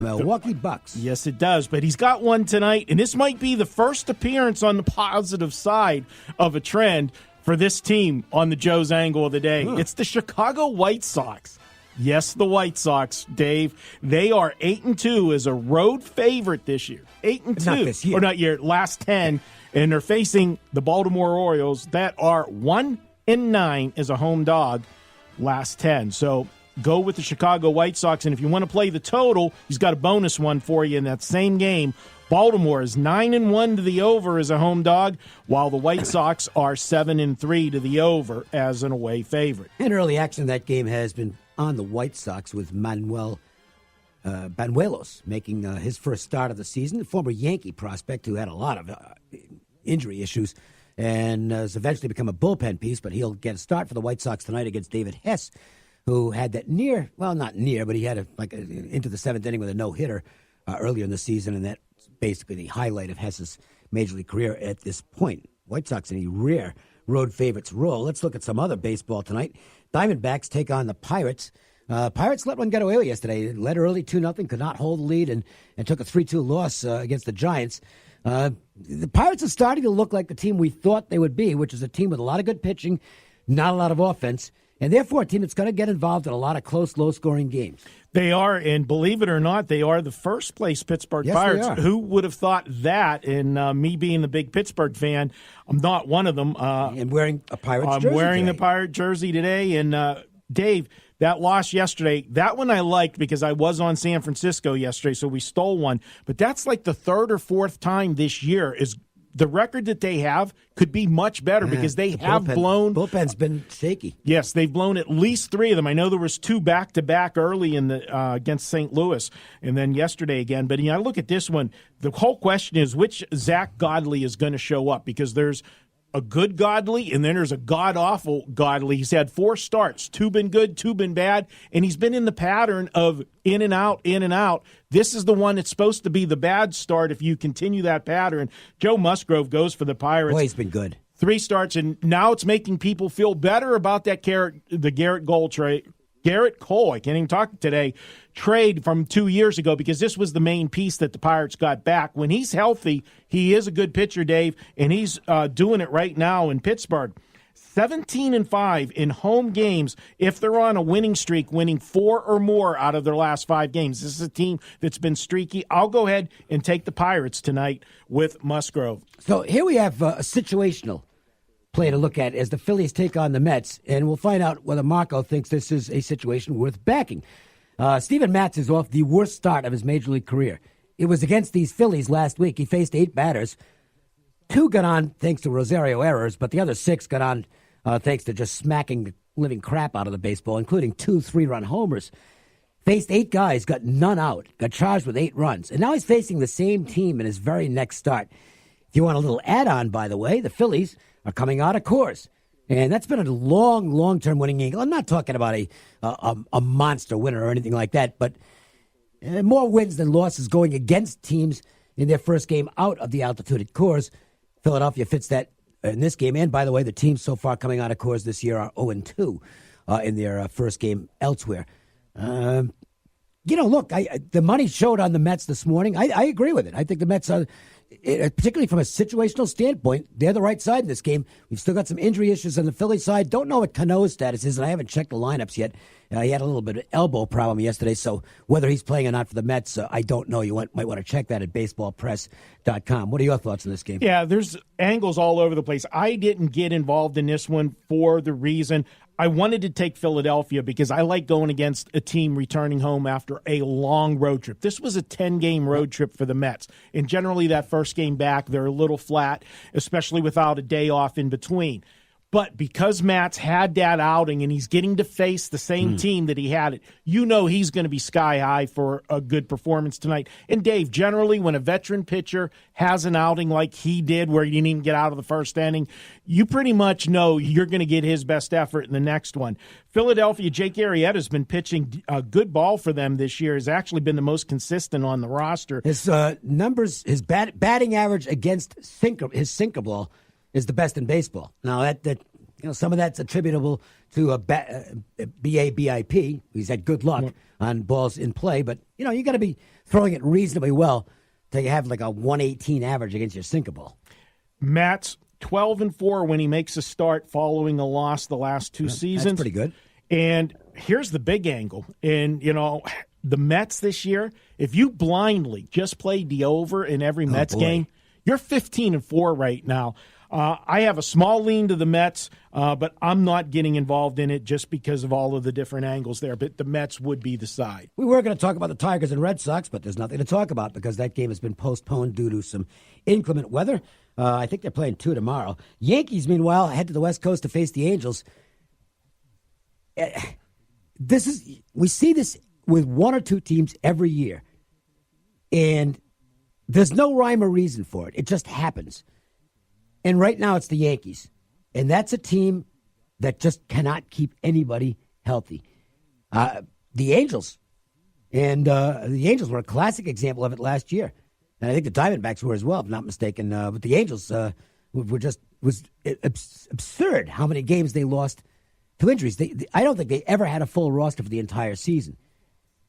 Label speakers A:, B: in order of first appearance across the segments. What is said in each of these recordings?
A: Milwaukee Bucks.
B: Yes, it does. But he's got one tonight, and this might be the first appearance on the positive side of a trend for this team on the Joe's Angle of the Day. It's the Chicago White Sox. Yes, the White Sox, Dave. They are 8-2 as a road favorite this year. 8-2.
A: Not this year.
B: Or not year, last 10. And they're facing the Baltimore Orioles that are 1-9 as a home dog last 10. So go with the Chicago White Sox. And if you want to play the total, he's got a bonus one for you in that same game. Baltimore is 9-1 to the over as a home dog, while the White Sox are 7-3 to the over as an away favorite.
A: And early action in that game has been on the White Sox with Manuel Banuelos making his first start of the season, the former Yankee prospect who had a lot of injury issues and has eventually become a bullpen piece, but he'll get a start for the White Sox tonight against David Hess, who had that not near, but he had into the seventh inning with a no-hitter earlier in the season, and that's basically the highlight of Hess's major league career at this point. White Sox in a rare road favorites role. Let's look at some other baseball tonight. Diamondbacks take on the Pirates. Pirates let one get away yesterday. Led early 2-0, could not hold the lead, and took a 3-2 loss against the Giants. The Pirates are starting to look like the team we thought they would be, which is a team with a lot of good pitching, not a lot of offense, and therefore a team that's going to get involved in a lot of close, low-scoring games.
B: They are, and believe it or not, they are the first-place Pittsburgh Pirates. Who would have thought that? And me being the big Pittsburgh fan, I'm not one of them.
A: And wearing a Pirates jersey
B: I'm wearing
A: today.
B: the Pirate jersey today. And, Dave, that loss yesterday, that one I liked because I was on San Francisco yesterday, so we stole one. But that's like the third or fourth time this year is the record that they have could be much better because they have blown.
A: Bullpen's been shaky.
B: Yes, they've blown at least three of them. I know there was two back-to-back early in the against St. Louis and then yesterday again. But I look at this one. The whole question is which Zach Godley is going to show up because there's a good Godley, and then there's a god-awful Godley. He's had 4 starts, 2 been good, 2 been bad, and he's been in the pattern of in and out, in and out. This is the one that's supposed to be the bad start if you continue that pattern. Joe Musgrove goes for the Pirates.
A: Boy, he's been good.
B: 3 starts, and now it's making people feel better about that the Garrett Cole, I can't even talk today, trade from 2 years ago because this was the main piece that the Pirates got back. When he's healthy, he is a good pitcher, Dave, and he's doing it right now in Pittsburgh. 17-5 in home games if they're on a winning streak, winning 4 or more out of their last 5 games. This is a team that's been streaky. I'll go ahead and take the Pirates tonight with Musgrove. So
A: here we have a situational play to look at as the Phillies take on the Mets, and we'll find out whether Marco thinks this is a situation worth backing. Steven Matz is off the worst start of his major league career. It was against these Phillies last week. He faced 8 batters. 2 got on thanks to Rosario errors, but the other 6 got on thanks to just smacking the living crap out of the baseball, including 2 3-run homers. Faced 8 guys, got none out, got charged with 8 runs, and now he's facing the same team in his very next start. If you want a little add-on, by the way, the Phillies are coming out of Coors. And that's been a long-term winning angle. I'm not talking about a monster winner or anything like that, but more wins than losses going against teams in their first game out of the altitude at Coors. Philadelphia fits that in this game. And, by the way, the teams so far coming out of Coors this year are 0-2 in their first game elsewhere. Look, the money showed on the Mets this morning. I agree with it. I think the Mets are, particularly from a situational standpoint, they're the right side in this game. We've still got some injury issues on the Philly side. Don't know what Cano's status is, and I haven't checked the lineups yet. He had a little bit of elbow problem yesterday, so whether he's playing or not for the Mets, I don't know. You might want to check that at baseballpress.com. What are your thoughts on this game?
B: Yeah, there's angles all over the place. I didn't get involved in this one for the reason I wanted to take Philadelphia because I like going against a team returning home after a long road trip. This was a 10-game road trip for the Mets, and generally that first game back, they're a little flat, especially without a day off in between. But because Matt's had that outing and he's getting to face the same team that he had it, he's going to be sky high for a good performance tonight. And Dave, generally when a veteran pitcher has an outing like he did where he didn't even get out of the first inning, you pretty much know you're going to get his best effort in the next one. Philadelphia, Jake Arrieta's been pitching a good ball for them this year. Has actually been the most consistent on the roster.
A: His numbers, his batting average against his sinker ball is the best in baseball. Now, that some of that's attributable to a BABIP. He's had good luck on balls in play, but you got to be throwing it reasonably well to have like a 118 average against your sinker ball.
B: Matt's 12-4 when he makes a start following a loss the last two seasons.
A: That's pretty good.
B: And here's the big angle. And, the Mets this year, if you blindly just played the over in every Mets game, you're 15-4 right now. I have a small lean to the Mets, but I'm not getting involved in it just because of all of the different angles there. But the Mets would be the side.
A: We were going to talk about the Tigers and Red Sox, but there's nothing to talk about because that game has been postponed due to some inclement weather. I think they're playing 2 tomorrow. Yankees, meanwhile, head to the West Coast to face the Angels. We see this with one or two teams every year, and there's no rhyme or reason for it. It just happens. And right now it's the Yankees, and that's a team that just cannot keep anybody healthy. The Angels, and the Angels were a classic example of it last year, and I think the Diamondbacks were as well, if I'm not mistaken. But the Angels was absurd how many games they lost to injuries. I don't think they ever had a full roster for the entire season.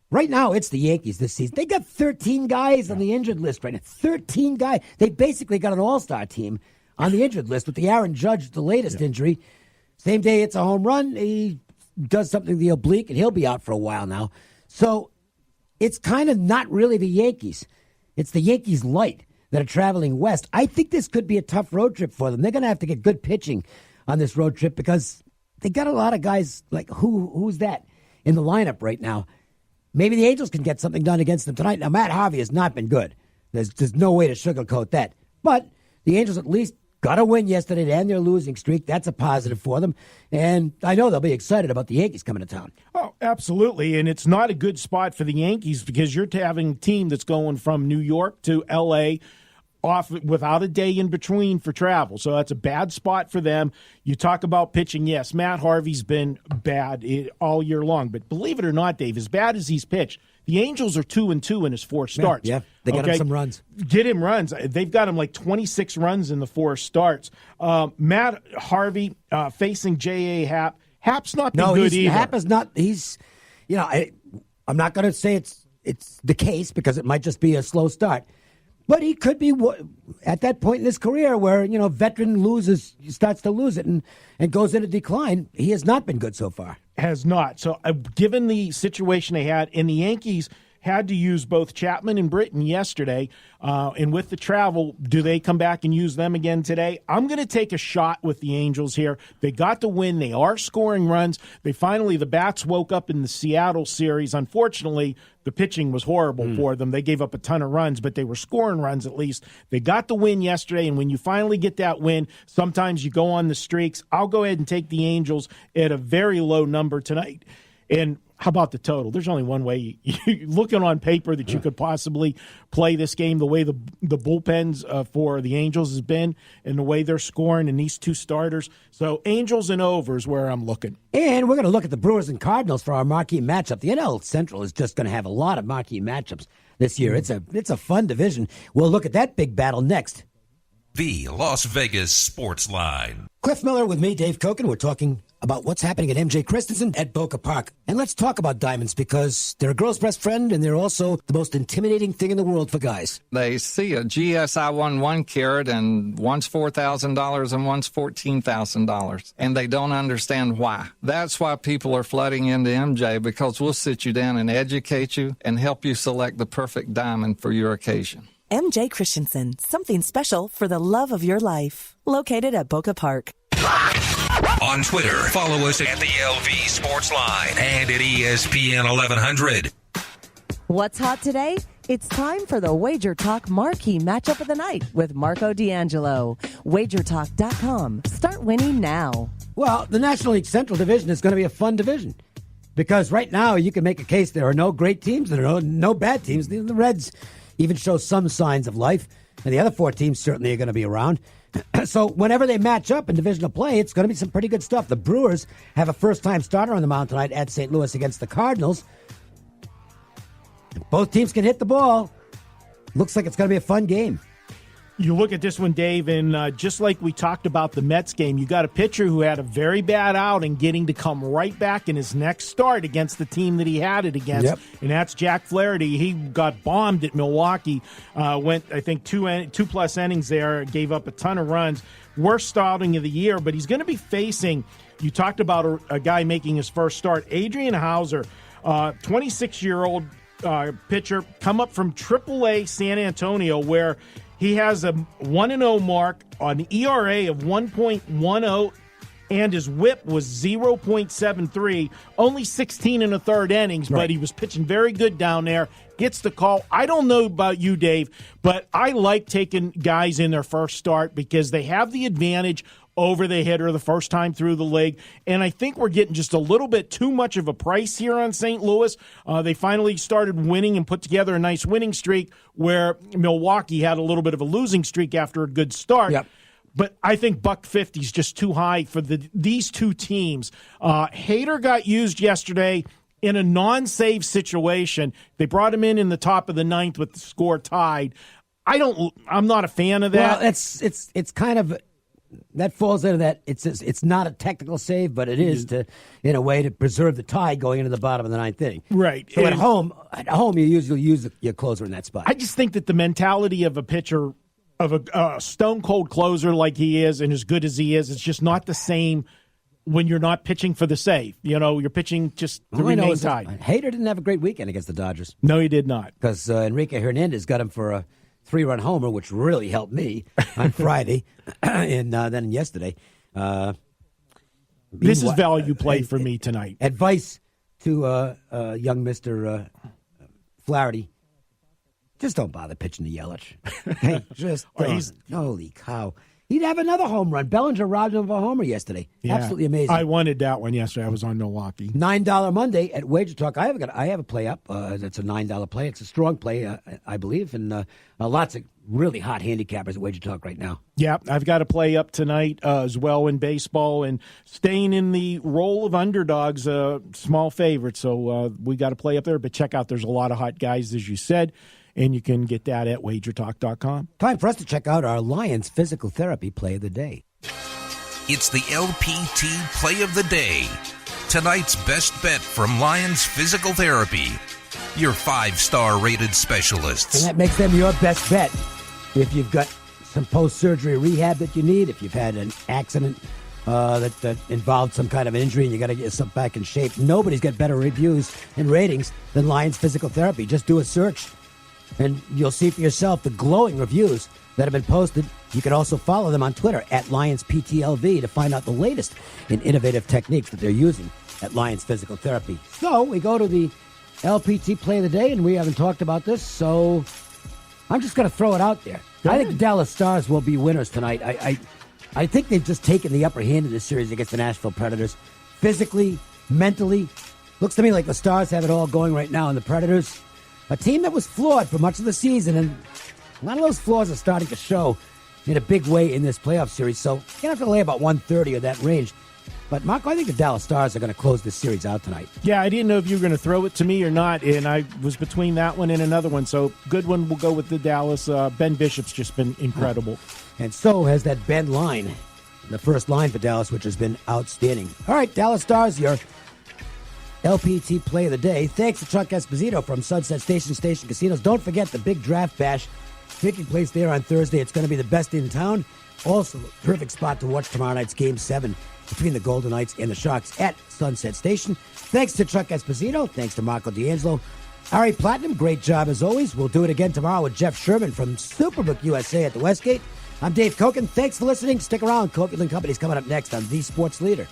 A: Right now, it's the Yankees this season. They got 13 guys on the injured list right now. 13 guys. They basically got an all-star team on the injured list with the Aaron Judge, the latest injury. Same day it's a home run, he does something to the oblique, and he'll be out for a while now. So it's kind of not really the Yankees. It's the Yankees light that are traveling west. I think this could be a tough road trip for them. They're going to have to get good pitching on this road trip because they got a lot of guys like who's that in the lineup right now. Maybe the Angels can get something done against them tonight. Now, Matt Harvey has not been good. There's no way to sugarcoat that. But the Angels at least got a win yesterday to end their losing streak. That's a positive for them. And I know they'll be excited about the Yankees coming to town.
B: Oh, absolutely. And it's not a good spot for the Yankees because you're having a team that's going from New York to L.A., off without a day in between for travel. So that's a bad spot for them. You talk about pitching. Yes, Matt Harvey's been bad all year long. But believe it or not, Dave, as bad as he's pitched, the Angels are 2-2 in his 4 starts.
A: Yeah, they got him some runs.
B: Get him runs. They've got him like 26 runs in the 4 starts. Matt Harvey facing J.A. Happ. Happ's not been good either.
A: Happ is not. He's, I'm not going to say it's the case because it might just be a slow start. But he could be at that point in his career where, veteran starts to lose it and goes into decline. He has not been good so far.
B: Has not. So given the situation they had, and the Yankees had to use both Chapman and Britton yesterday, and with the travel, do they come back and use them again today? I'm going to take a shot with the Angels here. They got the win. They are scoring runs. The bats woke up in the Seattle series. Unfortunately, the pitching was horrible for them. They gave up a ton of runs, but they were scoring runs at least. They got the win yesterday, and when you finally get that win, sometimes you go on the streaks. I'll go ahead and take the Angels at a very low number tonight. And how about the total? There's only one way, looking on paper, that you could possibly play this game the way the bullpens for the Angels has been and the way they're scoring in these 2 starters. So Angels and overs where I'm looking.
A: And we're going to look at the Brewers and Cardinals for our marquee matchup. The NL Central is just going to have a lot of marquee matchups this year. It's a fun division. We'll look at that big battle next.
C: The Las Vegas Sportsline.
A: Cliff Miller with me, Dave Cokin. We're talking about what's happening at MJ Christensen at Boca Park. And let's talk about diamonds because they're a girl's best friend and they're also the most intimidating thing in the world for guys.
D: They see a GSI 1 carat and one's $4,000 and one's $14,000. And they don't understand why. That's why people are flooding into MJ, because we'll sit you down and educate you and help you select the perfect diamond for your occasion.
E: MJ Christensen, something special for the love of your life. Located at Boca Park.
C: On Twitter, follow us at the LV Sportsline and at ESPN 1100.
E: What's hot today? It's time for the WagerTalk Marquee Matchup of the Night with Marco DAngelo. WagerTalk.com. Start winning now.
A: Well, the National League Central Division is going to be a fun division because right now you can make a case there are no great teams, there are no bad teams. The Reds even show some signs of life, and the other 4 teams certainly are going to be around. So whenever they match up in divisional play, it's going to be some pretty good stuff. The Brewers have a first-time starter on the mound tonight at St. Louis against the Cardinals. Both teams can hit the ball. Looks like it's going to be a fun game.
B: You look at this one, Dave, and just like we talked about the Mets game, you got a pitcher who had a very bad outing getting to come right back in his next start against the team that he had it against, and that's Jack Flaherty. He got bombed at Milwaukee, went, I think, two-plus innings there, gave up a ton of runs. Worst outing of the year, but he's going to be facing, you talked about a guy making his first start, Adrian Hauser, 26-year-old pitcher, come up from AAA San Antonio, where he has a 1-0 mark, an ERA of 1.10, and his whip was 0.73, only 16 and a third innings, but he was pitching very good down there, gets the call. I don't know about you, Dave, but I like taking guys in their first start because they have the advantage over the hitter the first time through the league. And I think we're getting just a little bit too much of a price here on St. Louis. They finally started winning and put together a nice winning streak where Milwaukee had a little bit of a losing streak after a good start.
A: Yep.
B: But I think $150 is just too high for these two teams. Hader got used yesterday in a non-save situation. They brought him in the top of the ninth with the score tied. I'm not a fan of that.
A: Well, it's kind of, that falls into that. It's not a technical save, but it is in a way to preserve the tie going into the bottom of the ninth inning.
B: Right.
A: So at home you usually use your closer in that spot.
B: I just think that the mentality of a pitcher, of a stone cold closer like he is and as good as he is, it's just not the same when you're not pitching for the save. You know, you're pitching just to remain tied.
A: Hader didn't have a great weekend against the Dodgers.
B: No, he did not.
A: Because Enrique Hernandez got him for a 3-run homer, which really helped me on Friday and then yesterday.
B: This is value play for me tonight.
A: Advice to young Mr. Flaherty. Just don't bother pitching to Yelich. Hey, just holy cow. He'd have another home run. Bellinger robbed him of a homer yesterday. Yeah, absolutely amazing.
B: I wanted that one yesterday. I was on Milwaukee.
A: $9 Monday at WagerTalk. I have a play up. That's a $9 play. It's a strong play, I believe, and lots of really hot handicappers at WagerTalk right now.
B: Yeah, I've got a play up tonight as well in baseball, and staying in the role of underdogs, small favorite. So we got to play up there. But check out, there's a lot of hot guys, as you said. And you can get that at WagerTalk.com.
A: Time for us to check out our Lions Physical Therapy Play of the Day.
C: It's the LPT Play of the Day. Tonight's best bet from Lions Physical Therapy. Your 5-star rated specialists.
A: And that makes them your best bet. If you've got some post-surgery rehab that you need, if you've had an accident that involved some kind of injury and you got to get yourself back in shape, nobody's got better reviews and ratings than Lions Physical Therapy. Just do a search. And you'll see for yourself the glowing reviews that have been posted. You can also follow them on Twitter at LionsPTLV to find out the latest in innovative techniques that they're using at Lions Physical Therapy. So we go to the LPT Play of the Day, and we haven't talked about this, so I'm just going to throw it out there. I think the Dallas Stars will be winners tonight. I think they've just taken the upper hand in this series against the Nashville Predators. Physically, mentally, looks to me like the Stars have it all going right now, and the Predators, a team that was flawed for much of the season, and a lot of those flaws are starting to show in a big way in this playoff series. So you're going to have to lay about 130 or that range. But, Marco, I think the Dallas Stars are going to close this series out tonight.
B: Yeah, I didn't know if you were going to throw it to me or not, and I was between that one and another one. So good one, we'll go with the Dallas. Ben Bishop's just been incredible.
A: And so has that Ben line, the first line for Dallas, which has been outstanding. All right, Dallas Stars, your LPT Play of the Day. Thanks to Chuck Esposito from Sunset Station Casinos. Don't forget the big draft bash taking place there on Thursday. It's going to be the best in town. Also, a terrific spot to watch tomorrow night's Game 7 between the Golden Knights and the Sharks at Sunset Station. Thanks to Chuck Esposito. Thanks to Marco DeAngelo. Ari Platinum, great job as always. We'll do it again tomorrow with Jeff Sherman from Superbook USA at the Westgate. I'm Dave Cokin. Thanks for listening. Stick around. Cokin & Company's coming up next on The Sports Leader.